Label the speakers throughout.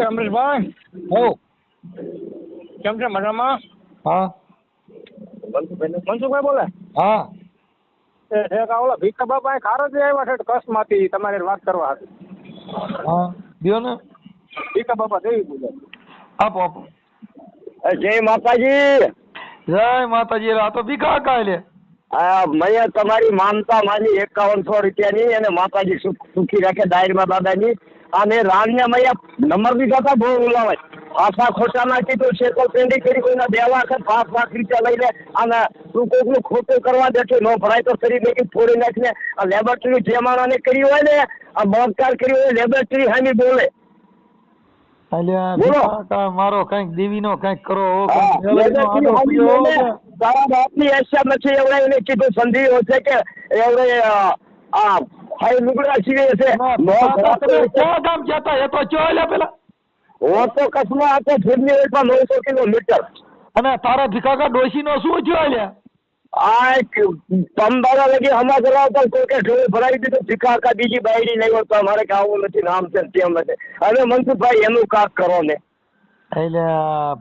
Speaker 1: નમસ્તે અમરીશભાઈ.
Speaker 2: હો
Speaker 1: કેમ છે? મજામાં?
Speaker 2: હા
Speaker 1: મનસુખભાઈ બોલે?
Speaker 2: હા
Speaker 1: ઓલા ભીખા બાપા ખારજ આવ્યા છે કચ્છમાંથી તમારી વાત કરવા હતી.
Speaker 2: હા દ્યો ને
Speaker 1: ભીખા બાપા દેવી પૂજક.
Speaker 2: આપો આપો.
Speaker 3: જય માતાજી.
Speaker 2: જય માતાજી. આ તો ભીખા કાલે
Speaker 3: મેં તમારી માનતા માની 5100 રૂપિયાની અને માતાજી સુખી રાખે દાયરમાં દાદાની. અને રાણિયા મૈયા નંબર દીધા હતા બહુ ઉલાવાય આશા ખોટા નાખી તો શેકો પેન્ડી કરી કોઈના 2 લાખ 5 લાખ રૂપિયા લઈ લે અને તું કોઈકનું ખોટું કરવા દે ન ભરાય તો શરીર મેં ફોડી નાખીને આ લેબોરેટરી જે માણસને કરી હોય ને આ બળાત્કાર કર્યો હોય લેબોરેટરી હામી બોલે.
Speaker 2: મારો કઈક દેવીનો કઈક કરો.
Speaker 3: તારા બાપની હેસિયત નથી એવડે એને કીધું સંધિ છે કે એવડે આ હાઈ લુગડા સીવે છે.
Speaker 2: ક્યાં ગામ જતા એ તો ચોલે પેલા
Speaker 3: હું તો કચ્છમાં હતો ફૂડની વેટમાં 900 કિલોમીટર.
Speaker 2: અને તારા ભીખાકા ડોશી નો શું થયો લ્યા?
Speaker 3: આ તમદારા લગી સમાચાર આવતા કોઈ કે ઢોળ ભરાવી દીધું ભીખાકા બીજી બાયડી નહીં હોત તો અમારે કે આવું નથી નામ છે તેમ નથી. હવે મનસુખભાઈ એનું કાક કરો ને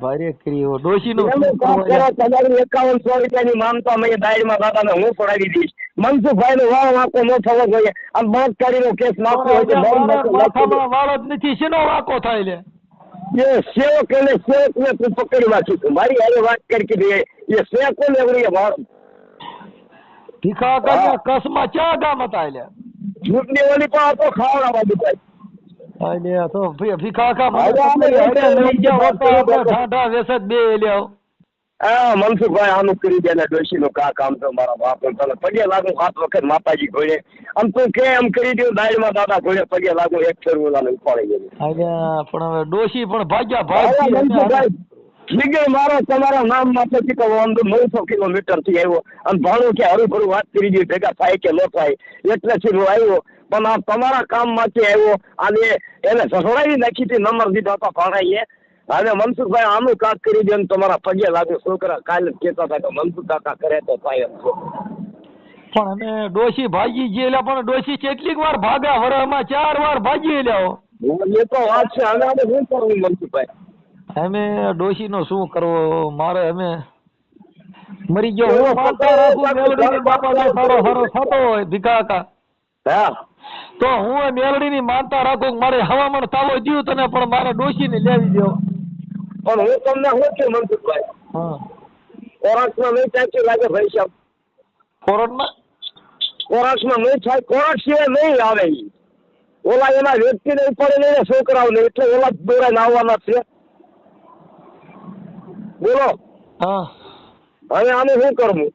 Speaker 2: ભારે કર્યો ડોશી નું
Speaker 3: તમારી 5100 રૂપિયાની માનતા મેં દાયરમાં દાદાને હું પડાવી દઈશ. મનસુખભાઈ નો વાળ વાંકો ન થવો જોઈએ. આમ બળાત્કારીનો કેસ નાખવો હોય
Speaker 2: વાળ જ નથી શેનો વાંકો થાય લે?
Speaker 3: એ સેવક એને સેવકને તું પકડી વાંચી મારી હારે વાત કરી દે એ સેવકો ને એવડી વાળ
Speaker 2: ભીખાકા કસમાં ચા ગામ હતા લે
Speaker 3: ચૂંટણી ઓલી પણ હતો ખાવડાવવા દીધા.
Speaker 2: તો ભીખાકા બે લ્યો.
Speaker 3: હા મનસુખભાઈ આનું કરી દે ને ડોશી નું કા કામ તો મારા બાપ તને પગે લાગુ 7 વખત માતાજી ઘોડે આમ તું કે એમ કરી દઉં દાયમાં દાદા ઘોડે પગે લાગુ એક ફેરવું ઉપાડી ગયું.
Speaker 2: પણ હવે ડોશી પણ ભાગ્યા
Speaker 3: ભાઈ મારો તમારા નામ માંથી તો 900 કિલોમીટર થી આવ્યો અને ભાણું કે હરું વાત કરી દઉં ભેગા થાય કે ન થાય એટલે હું આવ્યો. પણ આ તમારા કામ માંથી આવ્યો અને એને સસડાવી નાખી હતી નંબર દીધો હતો ભાણાઈએ. હવે મનસુખભાઈ આનું કાક કરી દે તમારા પગે લાગે છોકરા કાલે કહેતા હતા કે મનસુખ કાકા કરે તો થાય જ છો.
Speaker 2: પણ અમે ડોશી ભાગી ગયેલા પણ ડોશી કેટલીક વાર ભાગા વરમાં 4 વાર ભાગી લેવો
Speaker 3: એ તો વાત છે. હવે આપણે શું કરવું મનસુખભાઈ?
Speaker 2: અમે ડોશી નો શું કરવો? મારે અમે મરી ગયો હું માનતા રાખું મેલડીની બાપા સારો સારો થતો હોય ભીખાકા
Speaker 3: હા
Speaker 2: તો હું મેલડીની માનતા રાખું મારે હવામાન તાવો દઉં તને પણ મારે ડોશીને લેવી દો.
Speaker 3: પણ હું તમને શું છું મનસુખભાઈ?
Speaker 2: હા
Speaker 3: કોરાસમાં નહીં ચાચી લાગે ભાઈ સાહેબ. કોરાસમાં નહીં થાય કોરાસ સિવાય નહીં આવે ઓલા એના વ્યક્તિને ઉપર લઈને છોકરાઓ ને એટલે ઓલા દોરાઈને આવવાના છે. બોલો
Speaker 2: હા
Speaker 3: હવે આને શું કરવું?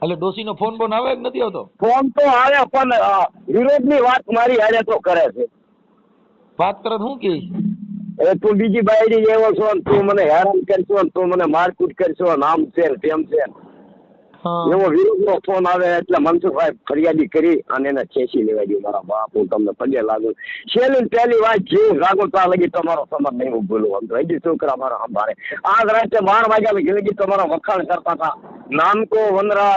Speaker 2: એટલે ડોશી નો ફોન બોન આવે નથી આવતો?
Speaker 3: ફોન તો આવે પણ વિરોધની વાત મારી હારે તો કરે છે.
Speaker 2: વાત કરે શું કે
Speaker 3: તું બીજી બાયડી એવો છો તું મને હેરાન કરશો તું મને મારકૂટ કરશો નામ છે તેમ છે એવો વિરોધનો ફોન આવે એટલે મનસુખભાઈ ફરિયાદી કરી અને એને ખેંચી લેવા દઉં. મારા બાપ હું તમને પગે લાગુ. છેલ્લી પહેલી વાત જીવ લાગુ ત્યાં લગી તમારો સમજ નહીં હું બોલું આમ તો હજી છોકરા મારા સંભાળે. આજ રાતે 12 વાગ્યા લગી તમારા વખાણ કરતા હતા નાનકો વનરા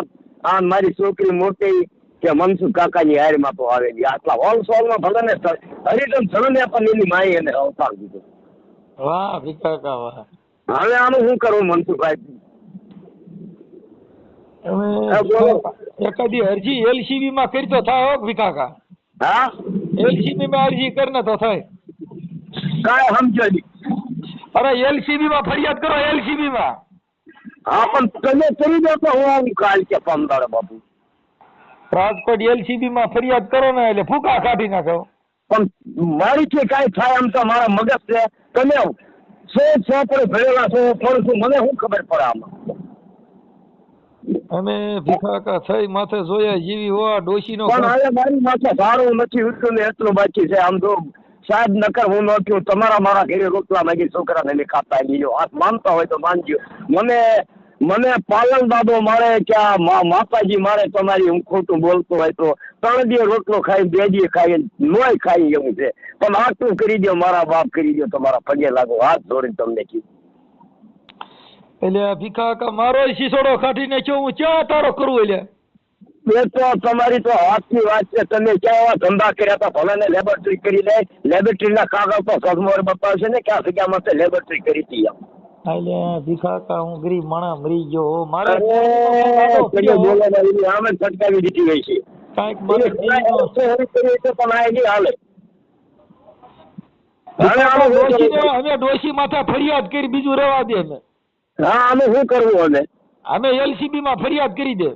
Speaker 3: આ મારી છોકરી મોટી કે મનસુખ કાકાની હારમાં તો આવે આટલા હોલસોલમાં ભલે ને હરિજન ધરને પણ એની માઈ એને અવતાર દીધું.
Speaker 2: વાહ ભીખાકા વાહ.
Speaker 3: હવે આનું શું કરવું મનસુખભાઈ?
Speaker 2: એકાદી અરજી LCB માં કરી તો થાય ભીખાકા.
Speaker 3: હા
Speaker 2: LCB માં અરજી કરીને તો થાય.
Speaker 3: કાંઈ સમજો નહીં.
Speaker 2: અરે LCB માં ફરિયાદ કરો LCB માં.
Speaker 3: હા પણ તમે કરી દો તો હું આવું કાલ કે પમદાડે બાપુ.
Speaker 2: રાજકોટ LCB માં ફરિયાદ કરો ને એટલે ફૂકા કાઢી નાખો.
Speaker 3: પણ મારીથી કાંઈ થાય એમ તો મારા મગજ છે. તમે પર ભરેલા છો પણ શું મને શું ખબર પડે આમાં?
Speaker 2: અમે ભીખાકા થઈ માથે જોયા જેવી હોવા ડોશી નો.
Speaker 3: પણ હવે મારી માથે સારું નથી ઉઠ્યું ને એટલું બાકી છે. આમ તો સાહેબ નકર હું નોખ્યું તમારા મારા ઘરે રોટલા માંગી છોકરાને મેં ખાતા લીધો હાથ માનતા હોય તો માનજો. મને પાલન દાદો મારે કે માતાજી મારે તમારી હું ખોટું બોલતો હોય તો 3 દિવસ રોટલો ખાઈ 2 દિવસ ખાઈ નોય ખાઈ એવું છે. પણ આટલું કરી દો મારા બાપ કરી દો તમારા પગે લાગો હાથ જોડીને તમને કીધું.
Speaker 2: એટલે ભીખાકા મારો શીસોડો કાઢી નાખ્યો હું ચા તારો કરું એટલે
Speaker 3: એ તો તમારી તો હાથની વાત છે. તમે ક્યાં એવા ધંધા કર્યા હતા? ભલે ને લેબોરેટરી કરી લે, લેબોરેટરીના કાગળ તો સગમોર બતાવશે ને ક્યાં જગ્યામાં તે લેબોરેટરી કરી હતી એમ.
Speaker 2: એટલે ભીખા કા હું ગરીબ માણસ મરી ગયો મારે
Speaker 3: કયો બોલે ને એની આમે જ ફટકાવી દીધી હોય છે.
Speaker 2: કાંઈક મને
Speaker 3: પણ આ નહીં હાલે.
Speaker 2: અમે ડોશી માથે ફરિયાદ કરી, બીજું રહેવા દે. અમે
Speaker 3: હા, અમે શું કરવું?
Speaker 2: અમે LCB માં ફરિયાદ કરી દે.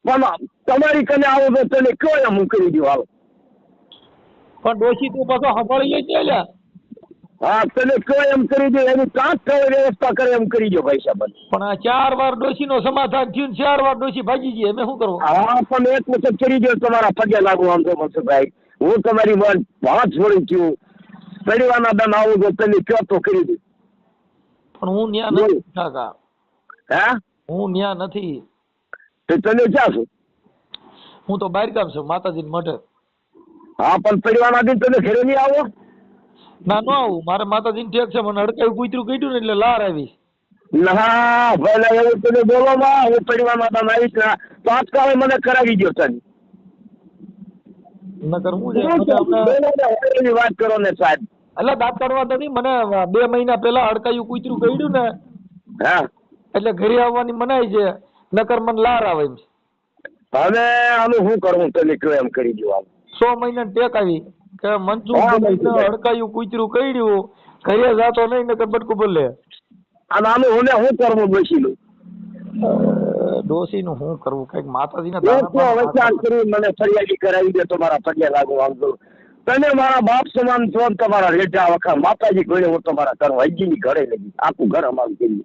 Speaker 3: પણ તમારી કને આવો તો તને કયો એમ હું કરી દઉં? હાલો.
Speaker 2: પણ ડોશી તું પાછો સાંભળી લે છે.
Speaker 3: હા, તને કયો એમ કરી દો. એની કાંક કઈ વ્યવસ્થા કરે એમ કરી દો ભાઈ સાહેબ.
Speaker 2: પણ આ 4 વાર ડોશી નો સમાધાન થયું, 4 વાર ડોશી ભાગી ગઈ. અમે શું કરવું?
Speaker 3: હા, પણ એક વખત કરી દો. તમારા પગે લાગુ આમ તો મનસુખભાઈ. હું તમારી મન વાત છોડી છું. પરિવારના દન આવું તો તને કયો તો કરી દઉં.
Speaker 2: પણ હું ન્યા નથી કાકા.
Speaker 3: હે?
Speaker 2: હું ન્યા નથી.
Speaker 3: તો તને ક્યાં છું?
Speaker 2: હું તો બહાર ગામ છું, માતાજી મઠે.
Speaker 3: હા, પણ પરિવારના દિન તને ઘરે નહીં આવો?
Speaker 2: ના, ન આવું. મારે માતાજી ઠેક છે. મને હડકાયું કૂતરું કાઢ્યું ને એટલે લાર આવી.
Speaker 3: ના ભલે એવું તને બોલો માં. હું પરિવારમાં દન આવીશ ને તાત્કાલિક મને કરાવી દો તને.
Speaker 2: નકર હું છે
Speaker 3: વાત કરો ને સાહેબ.
Speaker 2: એટલે દાંત કાઢવા નથી. મને 2 મહિના પહેલા હડકાયું કૂતરું કાઢ્યું ને.
Speaker 3: હા,
Speaker 2: એટલે ઘરે આવવાની મનાઈ છે. નકર મને લાર આવે એમ.
Speaker 3: હવે આનું શું કરવું? તને કયો એમ કરી દો.
Speaker 2: 100 મહિના ટેક આવી કે મનસુખ હડકાયું કૂતરું કાઢ્યું, ઘરે જાતો નહીં નકર બટકું બોલે.
Speaker 3: અને આનું શું કરવું? બેસીલું
Speaker 2: ડોસી નું શું કરવું? કઈક માતાજીના
Speaker 3: વિચાર કરી મને ફરિયાદી કરાવી દે. તમારા ફરિયાદ આગળ વાંધો. તમે મારા બાપ સમાન છો. તમારા રેઢા વખા માતાજી ગળે હું તમારા ઘર હજીની ઘરે લગી આખું ઘર અમારું કરી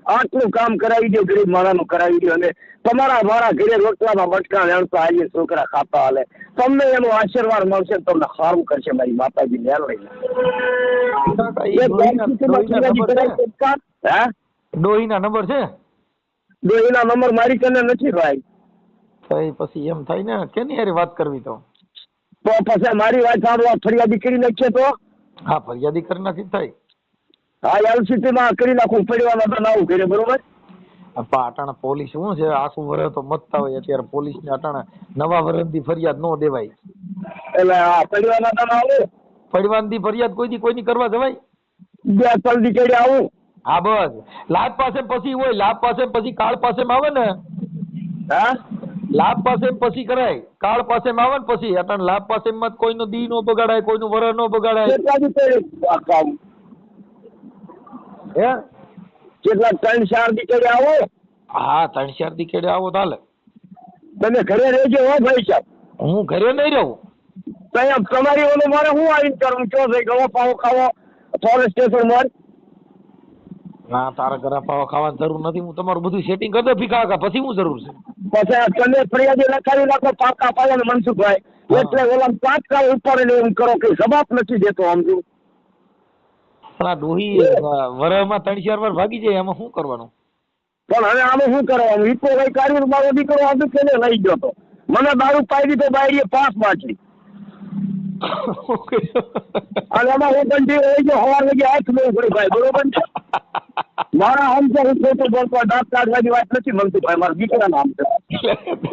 Speaker 3: આટલું કામ કરાવી દો. ગરીબ માણાનું કરાવી દો. અને તમારા મારા ઘરે રોટલામાં બટકા વેણતા આવીએ, છોકરા ખાતા હાલે. તમને એનો આશીર્વાદ મળશે. તમને સારું કરશે મારી માતાજી મેળવી.
Speaker 2: ડોહીના નંબર છે?
Speaker 3: ડોહીના નંબર મારી કને નથી ભાઈ.
Speaker 2: પછી એમ થાય ને કેની હારે વાત કરવી તો
Speaker 3: પછી મારી વાત સાંભળવા ફરિયાદી કરી નાખીએ તો?
Speaker 2: હા, ફરિયાદી કરી નાખી થાય.
Speaker 3: હા, LCT માં કરી નાખું. પરિવારમાં તો આવું કરે બરોબર.
Speaker 2: અટાણા પોલીસ શું છે? આખું વર્ષ તો મતતા હોય. અત્યારે પોલીસ ને અટાણા નવા વર્ષથી ફરિયાદ ન દેવાય.
Speaker 3: એટલે પરિવારના તો આવું.
Speaker 2: પરિવારની ફરિયાદ કોઈની કરવા જવાય?
Speaker 3: 2-3 દી કરી આવું.
Speaker 2: હા, બસ. લાભ પાસે પછી હોય. લાભ પાસે પછી કાળ પાસે આવે ને.
Speaker 3: હા,
Speaker 2: લાભ પાસે પછી કરાય. કાળ પાસે આવે ને પછી. અટાણ લાભ પાસે કોઈનો દી નો બગાડાય, કોઈનું વર નો બગાડાય. હે?
Speaker 3: કેટલા 3-4 દી કરી આવો?
Speaker 2: હા, 3-4 દી કેડે આવો ચાલે.
Speaker 3: તમે ઘરે રહેજો હો ભાઈ સાહેબ.
Speaker 2: હું ઘરે નહીં રહું.
Speaker 3: તમારી ઓલું મારે શું આવીને કરવું? ચો થઈ ગયો પાવો ખાવો ફોરેસ્ટ સ્ટેશન માં?
Speaker 2: ના, તારા ઘરે પાવા ખાવાની જરૂર નથી. હું તમારું બધું સેટિંગ કરી દો ભીખા. પછી હું જરૂર છે?
Speaker 3: પછી તમે ફરિયાદી લખાવી નાખો પાકા પાયા મનસુખભાઈ. એટલે ઓલા તાત્કાલિક ઉપર એમ કરો કે જવાબ નથી દેતો. સમજુ
Speaker 2: પણ આ ડોહી વરમાં 3-4 વાર ભાગી જાય. એમાં શું કરવાનું?
Speaker 3: પણ હવે આમે શું કરવાનું? ઈકો કઈ કાર્ય મારો દીકરો હતું કે લઈ ગયો તો. મને દારૂ પાઈ દીધો બાયડીએ 5 બાટલી. અને એમાં હું કંઠી રહી ગયો. સવાર લગી હાથ નહીં પડી ભાઈ. બરોબર છે? મારા આમ તો હું ખોટું બોલતો દાંત કાઢવાની વાત નથી મનસુખભાઈ. મારા દીકરા નામ છે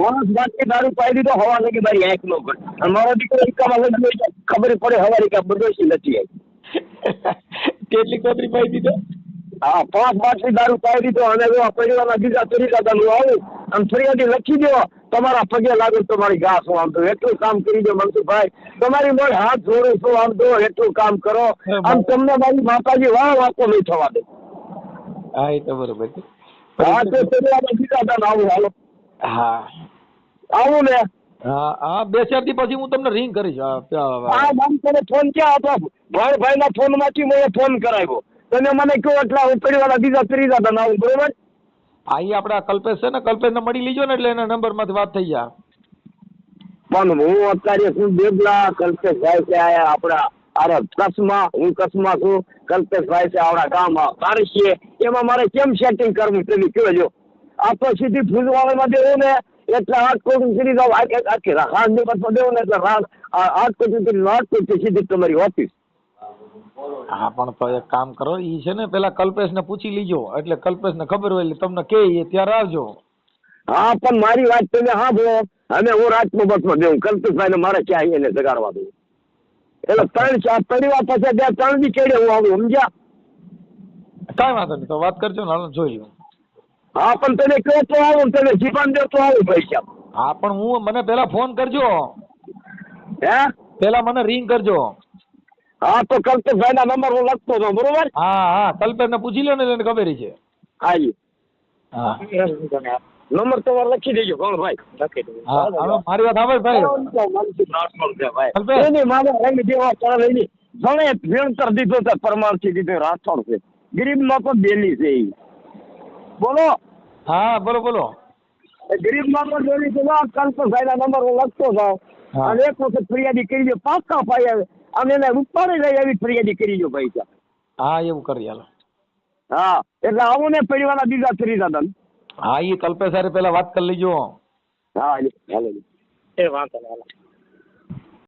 Speaker 3: 5 બાટલી દારૂ પાઈ દીધો. સવાર લગી મારી આંખ નો ગઈ. અને મારો દીકરો ઈકામાં લગી ખબર પડે સવારે કે બધોશી નથી આવી.
Speaker 2: કેટલી કોતરી પાઈ દીધો?
Speaker 3: હા, 5 બાટલી દારૂ પાઈ દીધો. અને પરિવારના બીજા તરીકા આવું અને ફરિયાદી લખી દો. તમારા પગે લાગે તમારી ઘાસ આમ તો એટલું કામ કરી દો મનસુખભાઈ. તમારી મોડ હાથ જોડું છું. આમ તો એટલું કામ કરો. આમ તમને મારી માતાજી વાંકો નહીં થવા દે.
Speaker 2: હા, એ તો બરોબર છે.
Speaker 3: હા, તો પરિવારના બીજા આવું હાલો.
Speaker 2: હા,
Speaker 3: આવું ને.
Speaker 2: હા, 2-4 દી પછી હું તમને રિંગ કરીશ.
Speaker 3: હા, મને ફોન ક્યાં હતો? ભાઈ ના ફોન માંથી મને ફોન કરાવ્યો. તમે મને કહો એટલા પરિવારના બીજા ત્રીજા દન આવું. બરોબર?
Speaker 2: હા, એ આપડા કલ્પેશ છે ને. કલ્પેશ ને મળી લીજો ને એટલે એના નંબર માંથી વાત થઈ જાય.
Speaker 3: પણ હું અત્યારે શું દેવલા કલ્પેશભાઈ છે આપડા અરે કચ્છમાં. હું કચ્છમાં છું. કલ્પેશભાઈ છે આપડા ગામમાં તારી છે. એમાં મારે કેમ સેટિંગ કરવું તમે કહેજો. આ તો સીધી ફૂલવાળામાં દેવું ને એટલે 8 કોટી સીધી જાવ. આખી હાથ દિવસમાં દેવું ને એટલે 8 કોટી સીધી તમારી ઓફિસ.
Speaker 2: હા, પણ તો એક કામ કરો. ઈ છે ને પેલા કલ્પેશ ને પૂછી લીજો. એટલે કલ્પેશ ને ખબર હોય એટલે તમને કે ત્યારે આવજો.
Speaker 3: હા પણ મારી વાત તમે સાંભળો. અમે હું રાજમાં બસમાં દેવું કલ્પેશભાઈને મારે ક્યાં એને જગાડવા દઉં એટલે 3-4 પરિવાર પછી 2-3 દી કેડે હું આવું સમજ્યા.
Speaker 2: કાંઈ વાંધો નહીં, તો વાત કરજો ને હાલો જોઈ લઉં.
Speaker 3: હા પણ તમે કહો તો આવું તમે જીવન દો તો આવું પૈસા.
Speaker 2: હા પણ મને પેલા ફોન કરજો,
Speaker 3: હે
Speaker 2: પેલા મને રિંગ કરજો.
Speaker 3: હા તો કલ્પેશભાઈના નંબર હું લખતો હતો બરોબર.
Speaker 2: હા કલ્પેશને પૂછી લો ને, એને ખબર છે.
Speaker 3: હાજી
Speaker 2: હા
Speaker 3: નંબર તમારે લખી દેજો કોણ ભાઈ.
Speaker 2: હા હાલો, મારી વાત સાંભળ ભાઈ. કલ્પેશ
Speaker 3: એની મારે રંગ જેવા ચાલ એની ઘણે ભેણતર દીધો છે, પરમારથી દીધો રાઠોડ છે, ગરીબમાં તો બેલી છે ઈ. બોલો
Speaker 2: હા બોલો.
Speaker 3: ગરીબમાં તો બેલી છે. કલ્પેશભાઈના નંબર હું લખતો જાઉં
Speaker 2: હા.
Speaker 3: અને એક વખત ફરિયાદી કરી દો, પાકા ભાઈ આવે અને એને ઉપાડી લઈ એવી ફરિયાદી કરી દો ભાઈ સાહેબ.
Speaker 2: હા એવું કરી હાલો.
Speaker 3: હા એટલે આવું ને પરિવારના બીજા 3 દાદા.
Speaker 2: હા એ કલ્પેશ હારે પેલા વાત કરી લેજો.
Speaker 3: હા હાલો.
Speaker 1: એ વાંધો નહીં.